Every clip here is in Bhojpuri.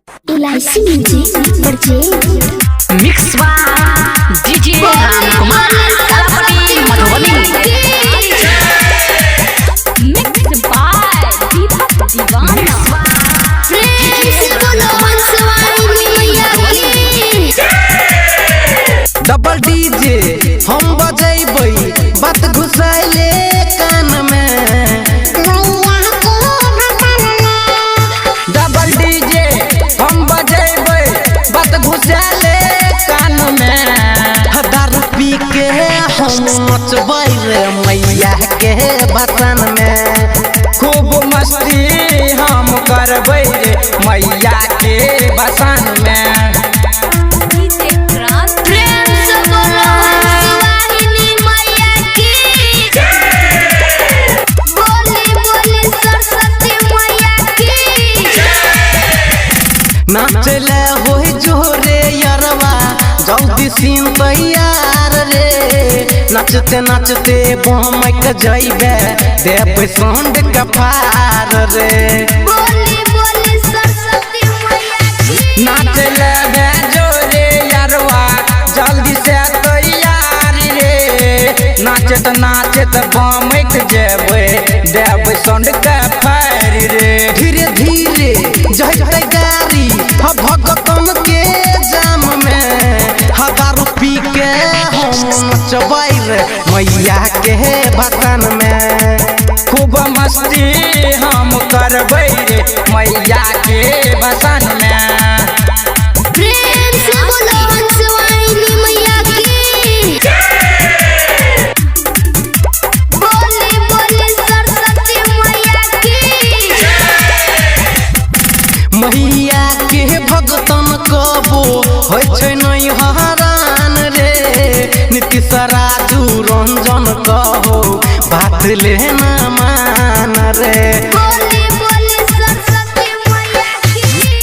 इलायची music purchase mix DJ Ramkumar Kalapati Madhubani mix by Deepak Deewana double DJ हम बजेबै बात घुसाइले कान में। डबल डीजे हम बजेबै बात घुसाइले कान में। दारू पी के हम मचबै रे मैया के बसन में। खूब मस्ती हम करबै रे मैया के बसन में। नाचले हो जोरे यारवा जल्दी सीन तैयार रे। नाचते नाचते बमक जाइबे देव सोंड कपार रे। नाचले बे जोरे यारवा जल्दी से तैयार रे। नाचत नाचत बमक जेबे देव सोंड कपार रे। धीरे धीरे जइते गाड़ी भगतन के जाम में। दारू पी के हम नचबै रे मैया के बसन में। खूब मस्ती हम करबै रे मैया के बसन में। मैया के भगतन कबो होइ छै नै हरान रे। नीतीश राजू रंजन कहो बात लेना मान रे।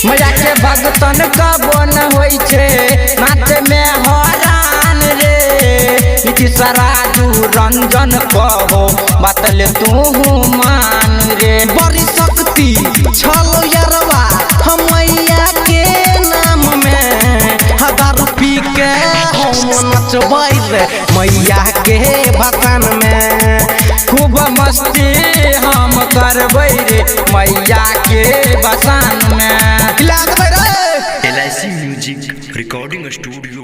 मैया के भगतन कबो न होइ छै नाच में हरान रे। नीतीश राजू रंजन कहो बात ले तू मान रे। बड़ी शक्ति छलो यारवा हम मैया के नाम में। दारू पी के हम नचबै रे मैया के बसन में। खूब मस्ती हम करबै रे मैया के बसन में। LIC music recording studio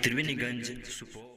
Triveniganj Supaul.